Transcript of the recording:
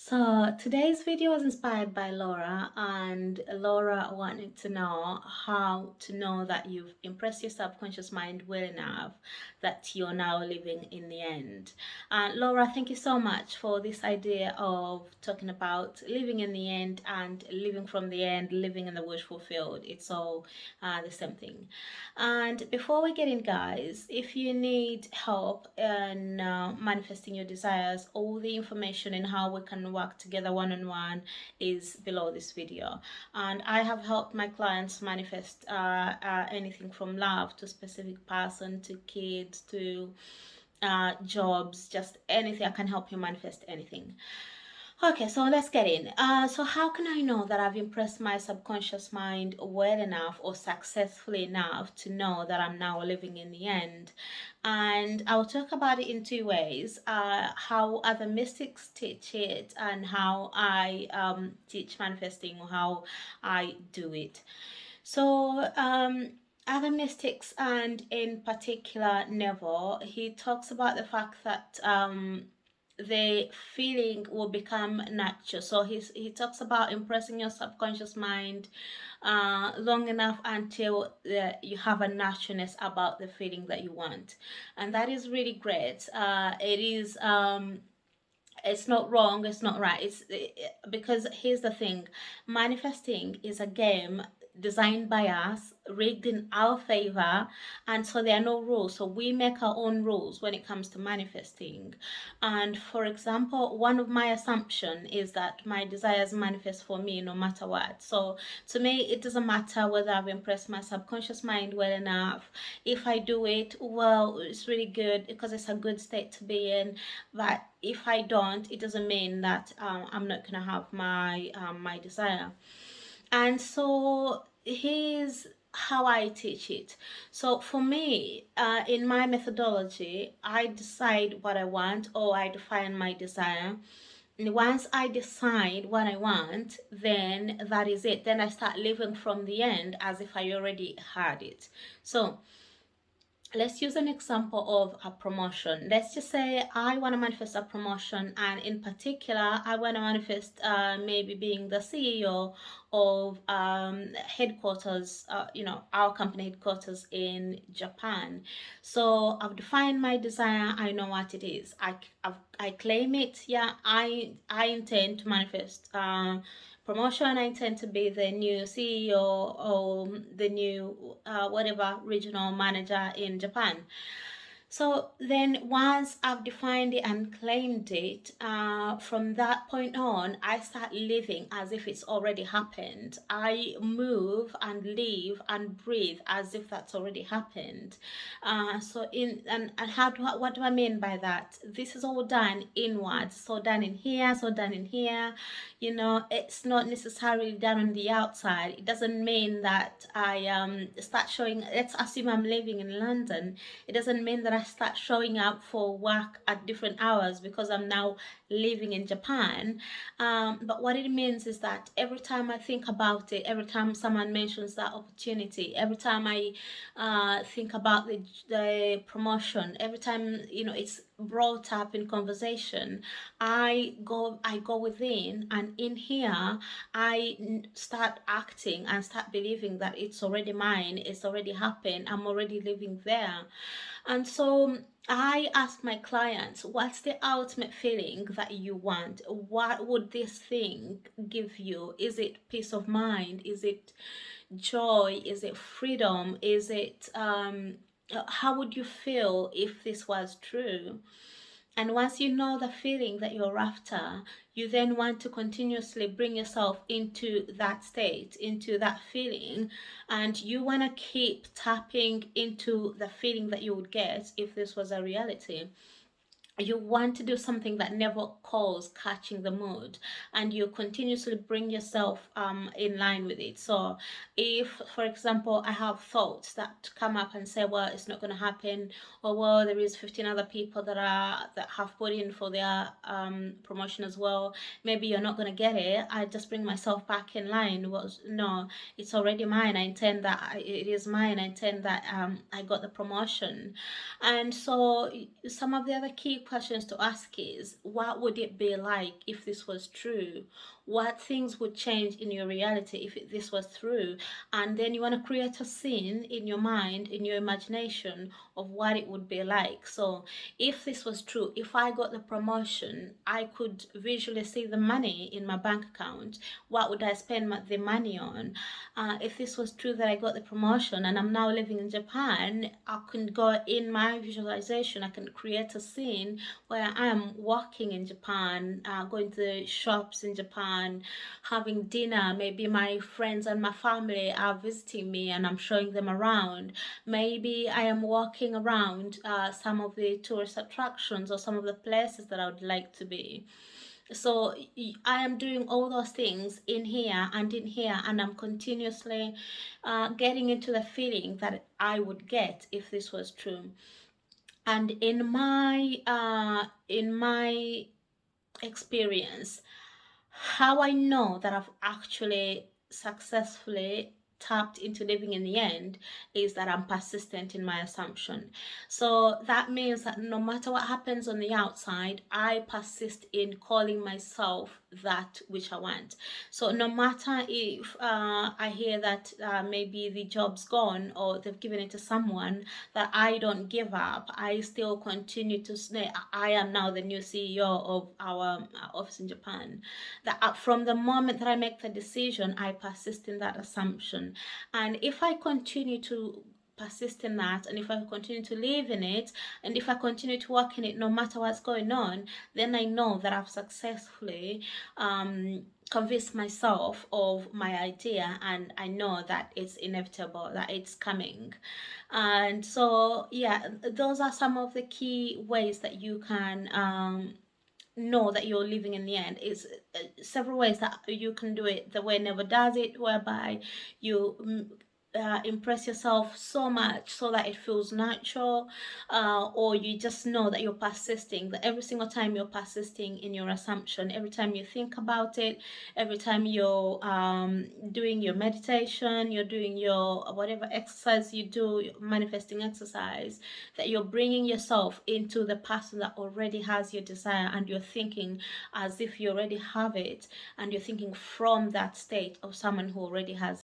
So today's video was inspired by Laura, and Laura wanted to know how to know that you've impressed your subconscious mind well enough that you're now living in the end. Laura, thank you so much for this idea of talking about living in the end and living from the end, living in the wish fulfilled. It's all the same thing. And before we get in, guys, if you need help in manifesting your desires, all the information in how we can work together one-on-one is below this video. And I have helped my clients manifest anything from love to specific person to kids to jobs, just anything. I can help you manifest anything. Okay, so let's get in. So how can I know that I've impressed my subconscious mind well enough or successfully enough to know that I'm now living in the end? And I'll talk about it in two ways, how other mystics teach it and how I teach manifesting, or how I do it. So other mystics, and in particular Neville, he talks about the fact that the feeling will become natural. So he talks about impressing your subconscious mind long enough until you have a naturalness about the feeling that you want, and that is really great. It is it's not wrong, it's not right. Because here's the thing, manifesting is a game designed by us, rigged in our favor, and so there are no rules. So we make our own rules when it comes to manifesting. And for example, one of my assumption is that my desires manifest for me no matter what. So to me, it doesn't matter whether I've impressed my subconscious mind well enough. If I do it well, it's really good because it's a good state to be in. But if I don't, it doesn't mean that I'm not gonna have my desire. And so here's how I teach it. So for me, in my methodology, I decide what I want, or I define my desire. And once I decide what I want, then that is it. Then I start living from the end as if I already had it. So let's use an example of a promotion. Let's just say I want to manifest a promotion, and in particular I want to manifest maybe being the CEO of headquarters, our company headquarters in Japan. So I've defined my desire, I know what it is, I claim it. Yeah, I intend to manifest promotion. I intend to be the new CEO or the new whatever regional manager in Japan. So then once I've defined it and claimed it, from that point on, I start living as if it's already happened. I move and live and breathe as if that's already happened. And what do I mean by that? This is all done inwards. So done in here, so done in here. It's not necessarily done on the outside. It doesn't mean that I start showing, let's assume I'm living in London. It doesn't mean that I start showing up for work at different hours because I'm now living in Japan. But what it means is that every time I think about it, every time someone mentions that opportunity, every time I think about the promotion, every time it's brought up in conversation, I go within, and in here I start acting and start believing that it's already mine, it's already happened, I'm already living there. And so I ask my clients, what's the ultimate feeling that you want? What would this thing give you? Is it peace of mind? Is it joy? Is it freedom? Is it how would you feel if this was true? And once you know the feeling that you're after, you then want to continuously bring yourself into that state, into that feeling, and you want to keep tapping into the feeling that you would get if this was a reality. You want to do something that never calls catching the mood, and you continuously bring yourself in line with it. So if, for example, I have thoughts that come up and say, well, it's not going to happen, or well, there is 15 other people that have put in for their promotion as well, maybe you're not going to get it, I just bring myself back in line. Well, no, it's already mine. I intend that it is mine. I intend that I got the promotion. And so some of the other key deep questions to ask is, what would it be like if this was true? What things would change in your reality if this was true? And then you want to create a scene in your mind, in your imagination, of what it would be like. So if this was true, if I got the promotion, I could visually see the money in my bank account. What would I spend the money on? If this was true that I got the promotion and I'm now living in Japan, I can go in my visualization, I can create a scene where I am walking in Japan, going to the shops in Japan, having dinner. Maybe my friends and my family are visiting me and I'm showing them around. Maybe I am walking around some of the tourist attractions or some of the places that I would like to be. So I am doing all those things in here and in here, and I'm continuously getting into the feeling that I would get if this was true. And in my experience, how I know that I've actually successfully tapped into living in the end is that I'm persistent in my assumption. So that means that no matter what happens on the outside, I persist in calling myself that which I want. So no matter if I hear that maybe the job's gone or they've given it to someone, that I don't give up. I still continue to say I am now the new CEO of our office in Japan. That from the moment that I make the decision, I persist in that assumption. And if I continue to persist in that, and if I continue to live in it, and if I continue to work in it no matter what's going on, then I know that I've successfully convinced myself of my idea, and I know that it's inevitable, that it's coming. And so yeah, those are some of the key ways that you can know that you're living in the end. Is several ways that you can do it. The way Never does it, whereby you impress yourself so much so that it feels natural, or you just know that you're persisting, that every single time you're persisting in your assumption, every time you think about it, every time you're doing your meditation, you're doing your whatever exercise you do, manifesting exercise, that you're bringing yourself into the person that already has your desire, and you're thinking as if you already have it, and you're thinking from that state of someone who already has